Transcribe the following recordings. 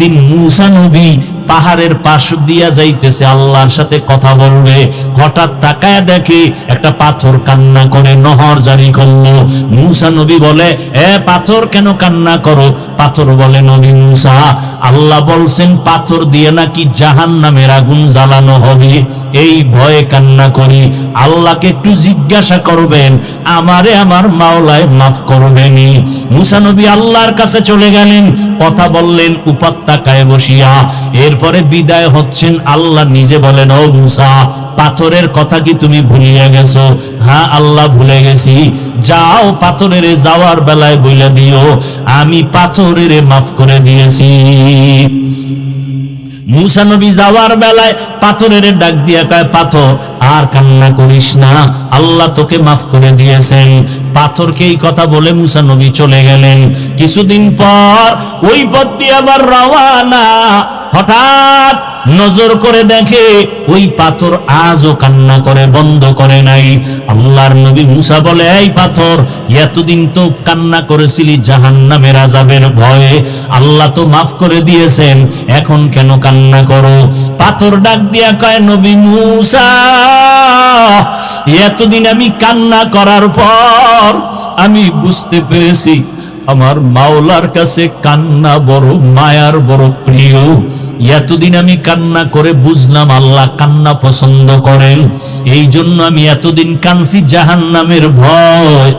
একদিন মূসা নবী পাহাড়ের পাশ দিয়া যাইতেছে, আল্লাহর সাথে কথা বলবে। হঠাৎ তাকায় দেখে একটা পাথর কান্না করে, নহর জারি করলো। মূসা নবী বলে, এ পাথর কেন কান্না করো? পাথর বলে, নবী মূসা, আল্লাহ বলছেন পাথর দিয়ে নাকি জাহান্নামের আগুন জ্বালানো হবে, এই ভয়ে কান্না করি। আল্লাহকে একটু জিজ্ঞাসা করবেন, আমারে আমার মাওলায় মাফ করবেনি। মূসা নবী আল্লাহর কাছে চলে গেলেন, কথা বললেন উপত্যকায় বসিয়া। এরপরে বিদায় হচ্ছেন, আল্লাহ নিজে বলেন, ও মূসা, পাথরের কথা কি তুমি ভুলিয়া গেছো? হ্যাঁ আল্লাহ, ভুলে গেছি। যাও, পাথরের যাওয়ার বেলায় বইলা দিও আমি পাথরের মাফ করে দিয়েছি। মূসা নবী যাওয়ার বেলায় পাথরের ডাক দিয়া কয়, পাথর আর কান্না করিস না, আল্লাহ তোকে মাফ করে দিয়েছেন। পাথরকে এই কথা বলে মূসা নবী চলে গেলেন। কিছুদিন পর ওই পথ দিয়ে আবার রওয়ানা। হঠাৎ নজর করে দেখে ওই পাথর আজও কান্না করে, বন্ধ করে নাই। আল্লাহর নবী মূসা বলে, এই পাথর, এতদিন তো কান্না করেছিলি জাহান্নামের আযাবের ভয়ে, আল্লাহ তো মাফ করে দিয়েছেন, এখন কেন কান্না করো? পাথর ডাক দিয়া কয়, নবী মূসা, এতদিন আমি কান্না করার পর আমি বুঝতে পেরেছি আমার মাওলার কাছে কান্না বড় মায়ার, বড় প্রিয়। এতদিন আমি কান্না করে বুঝলাম আল্লাহ কান্না পছন্দ করেন, এই জন্য আমি এতদিন কাঁদছি জাহান্নামের ভয়।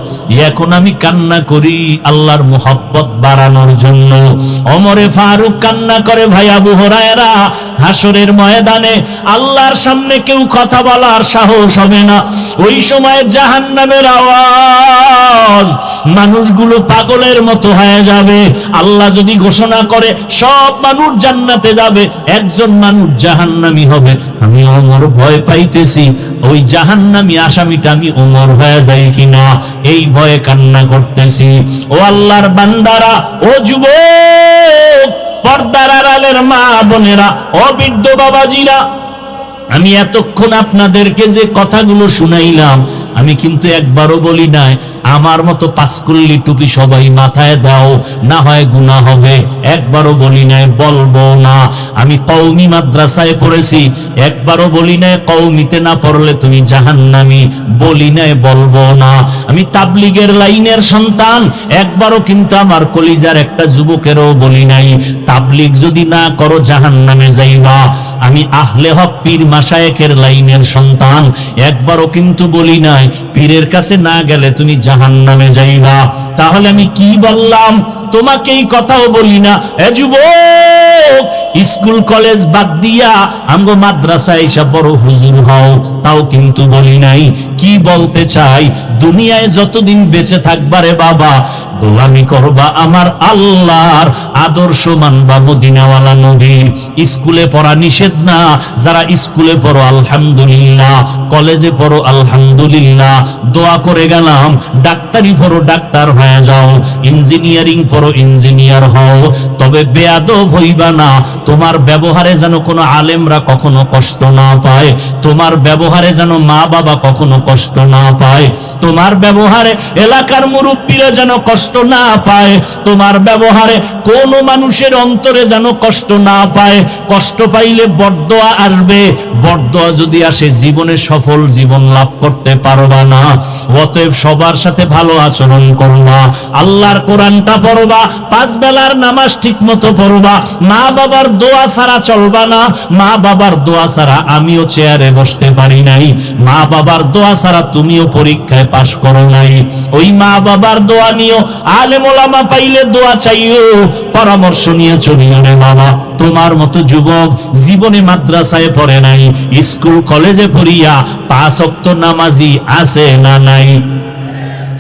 এখন আমি কান্না করি আল্লাহর মুহাব্বত বাড়ানোর জন্য। ওমরে ফারুক কান্না করে, ভাই আবু হুরায়রা, হাসরের ময়দানে আল্লাহর সামনে কেউ কথা বলার সাহস হবে না। ওই সময় জাহান্নামের আওয়াজ, মানুষগুলো পাগলের মতো হয়ে যাবে। আল্লাহ যদি ঘোষণা করে সব মানুষ জান্নাতে যাবে, একজন মানুষ জাহান্নামী হবে, আমি ওমর ভয় পাইতেছি ওই জাহান্নামী আসামিটা আমি ওমর হয়ে যাই কিনা, এই ভয়ে কান্না করতেছি। ও আল্লাহর বান্দারা, ও যুবক, পর্দার আড়ালের মা বোনেরা, ও বৃদ্ধ বাবাজিরা, আমি এতক্ষণ আপনাদেরকে যে কথাগুলো শুনাইলাম, আমি কিন্তু একবারও বলি নাই আমার মতো পাঁচকুল্লি টুপি সবাই মাথায় দাও, না হয় গুনাহ হবে। একবারও বলি নাই, বলবো না। আমি কওমি মাদ্রাসায় পড়েছি, একবারও বলি নাই কওমিতে না পড়লে তুমি জাহান্নামী, বলি নাই, বলবো না। আমি তাবলীগের লাইনের সন্তান, একবারও কিন্তু আমার কলিজার একটা যুবকেরও বলি নাই তাবলীগ যদি না করো জাহান্নামে যাইবা। আমি আহলে হক পীর মাশায়েখের লাইনের সন্তান, একবারও কিন্তু বলি নাই পীরের কাছে না গেলে তুমি জাহান্নামে যাইবা। তাহলে আমি কি বললাম? তোমাকে এই কথাও বলি না, এ যুবক, স্কুল কলেজ বাদ দিয়া আমগো মাদ্রাসায় এসে বড় হুজুর হও, তাও কিন্তু বলি নাই। কি বলতে চাই? দুনিয়ায় যতদিন বেঁচে থাকবারে বাবা, গোলামি করবা আমার আল্লাহর, আদর্শ মানবা মদিনাওয়ালা নবীর। স্কুলে পড়া নিষেধ না, যারা স্কুলে পড়ো আলহামদুলিল্লাহ, কলেজে পড়ো আলহামদুলিল্লাহ, দোয়া করে গেলাম ডাক্তারি পড়ো, ডাক্তার হয়ে যাও, ইঞ্জিনিয়ারিং পড়ো, ইঞ্জিনিয়ার হও, তবে বেয়াদব হইবা না। তোমার ব্যবহারে যেন কোনো আলেমরা কখনো কষ্ট না পায়, তোমার ব্যবহারে যেন মা বাবা কখনো কষ্ট না পায়, তোমার ব্যবহারে এলাকার মুরব্বীরা যেন কষ্ট না পায়, তোমার ব্যবহারে কোনো মানুষের অন্তরে যেন কষ্ট না পায়। কষ্ট পাইলে বরদোয়া আসবে, বরদোয়া যদি আসে জীবনে সফল জীবন লাভ করতে পারবা না। অতএব সবার সাথে ভালো আচরণ করবা, আল্লাহর কোরআনটা পড়বা, পাঁচ বেলার নামাজ ঠিক মতো পড়বা, মা বাবার দোয়া ছাড়া চলবা না। মা বাবার দোয়া ছাড়া আমিও চেয়ারে বসতে পারি নাই, মা বাবার দোয়া ছাড়া তুমিও পরীক্ষায় পাশ করো নাই। ওই মা বাবার দোয়া নিও, আলেম ওলামা পাইলে দোয়া চাইও, পরামর্শ নিয়ে চলিও রে বাবা। তোমার মতো যুবক জীবনে মাদ্রাসায় পড়ে নাই, স্কুল কলেজে পড়িয়া 5 ওয়াক্ত নামাজি আছে না নাই?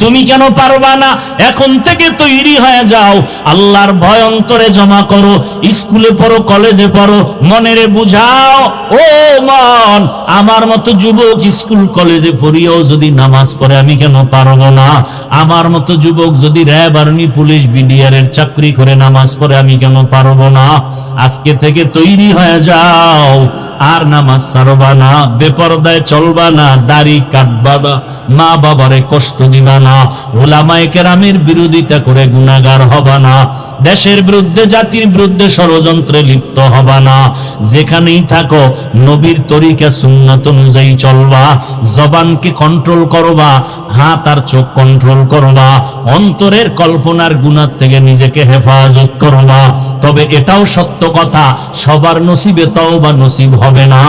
তুমি কেন পারবা না? এখন থেকে তৈরি হয়ে যাও, আল্লাহর ভয় অন্তরে জমা করো, স্কুলে পড়ো, কলেজে পড়ো, মনেরে বুঝাও, ও মন, আমার মতো যুবক স্কুল কলেজে পড়িয়াও যদি নামাজ পড়ে আমি কেন পারবো না? আমার মতো যুবক যদি র্যাব, আর্মি, পুলিশ, বিডিআর এর চাকরি করে নামাজ পড়ে আমি কেন পারবো না? আজকে থেকে তৈরি হয়ে যাও, আর নামাজ ছাড়বা না, বেপরদায় চলবা না, দাড়ি কাটবা না, মা বাবারে কষ্ট দিবা না, উলামায়ে কেরামের বিরোধিতা করে গুনাহগার হবা না, দেশের বিরুদ্ধে জাতির বিরুদ্ধে ষড়যন্ত্রে লিপ্ত হবা না। যেখানেই থাকো নবীর তরিকা সুন্নাত অনুযায়ী চলবা, জবানকে কন্ট্রোল করবা, হাত আর চোখ কন্ট্রোল করবা, অন্তরের কল্পনার গুনাহ থেকে নিজেকে হেফাজত করবা। তবে এটাও সত্য কথা, সবার নসিবে তওবা নসিব হবে না।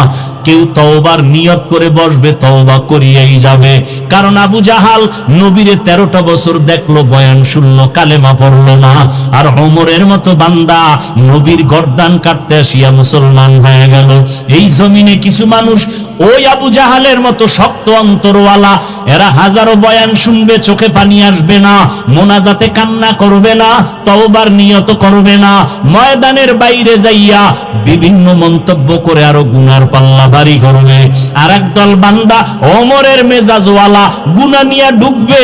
কেউ তওবার নিয়ত করে বসবে, তওবা করিয়েই যাবে। কারণ আবু জাহাল নবীরে 13টা বছর দেখলো, বয়ান শুনলো, কালেমা পড়লো না। আর ওমরের মতো বান্দা নবীর গর্দান কাটতে আসিয়া মুসলমান হয়ে গেল। এই জমিনে কিছু মানুষ ওই আবু জাহালের মতো শক্ত অন্তরওয়ালা, এরা হাজারো বয়ান শুনবে, চোখে পানি আসবে না, মোনাজাতে কান্না করবে না, তওবার নিয়ত করবে না, ময়দানের বাইরে যাইয়া বিভিন্ন মন্তব্য করে আরো গুনার পাল্লা ভারী করবে। আর একদল বান্দা ওমরের মেজাজওয়ালা, গুনাহ নিয়ে ঢুকবে,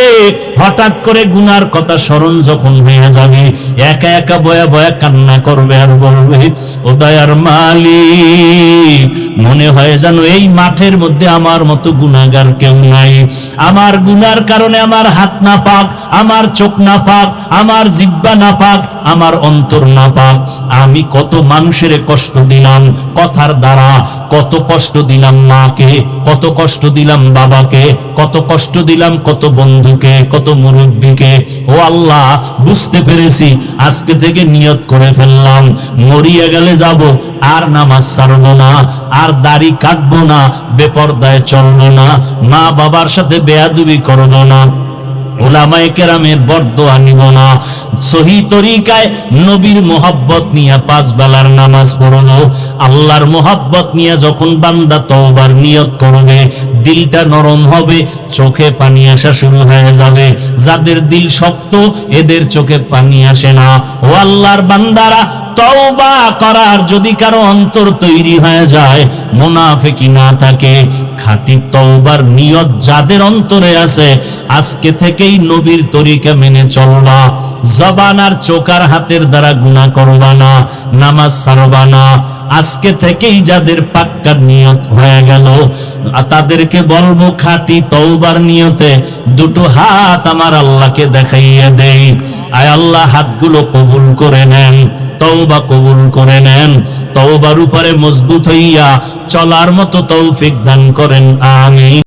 হঠাৎ করে গুনার কথা স্মরণ যখন হয়ে যাবে, একা একা বয়া বয়া কান্না করবে আর বলবে, ও দয়ার মালিক, মনে হয় যেন এই মাঠের মধ্যে আমার মতো গুনাহগার কেউ নাই। আমার গুনার কারণে আমার হাত না পাক, আমার চোখ না পাক, আমার জিহ্বা না পাক, আমার অন্তর না পাক। আমি কত মানুষের কষ্ট দিলাম কথার দ্বারা, কত কষ্ট দিলাম মাকে, কত কষ্ট দিলাম বাবাকে, কত কষ্ট দিলাম কত বন্ধুকে, কত মুরব্বীকে। ও আল্লাহ, বুঝতে পেরেছি, আজকে থেকে নিয়ত করে ফেললাম, মরিয়া গেলে যাব, আর নামাজ ছাড়বো না, আর দাড়ি কাটবো না, বেপরদায় চলবো না, মা বাবার সাথে বেয়াদবি করবো না, উলামায়ে কেরামের বরদোয়া নিব না, সহি তরিকায় নবীর মোহাব্বত নিয়ে 5 বেলার নামাজ পড়বো। আল্লাহর মোহাব্বত নিয়ে যখন বান্দা তওবার নিয়ত করবে, দিলটা নরম হবে, চোখে পানি আসা শুরু হয়ে যাবে। যাদের দিল শক্ত, এদের চোখে পানি আসে না। ও আল্লাহর বান্দারা, তওবা করার যদি কারো অন্তর তৈরি হয়ে যায়, মুনাফিকি না থাকে, খাঁটি তওবার নিয়ত যাদের অন্তরে আছে, আজকে থেকেই নবীর তরিকা মেনে চলবা, জবান আর চোখ আর হাতের দ্বারা গুনাহ করবা না, নামাজ ছাড়বা না। আজকে থেকেই যাদের পাক্কা নিয়ত হয়ে গেল, তাদেরকে বলবো, খাঁটি তওবার নিয়তে দুটো হাত আমার আল্লাহকে দেখাইয়া দেই। আয় আল্লাহ, হাতগুলো কবুল করে নেন, তওবা কবুল করে নেন, তওবার উপরে মজবুত হইয়া চলার মতো তৌফিক দান করেন, আমিন।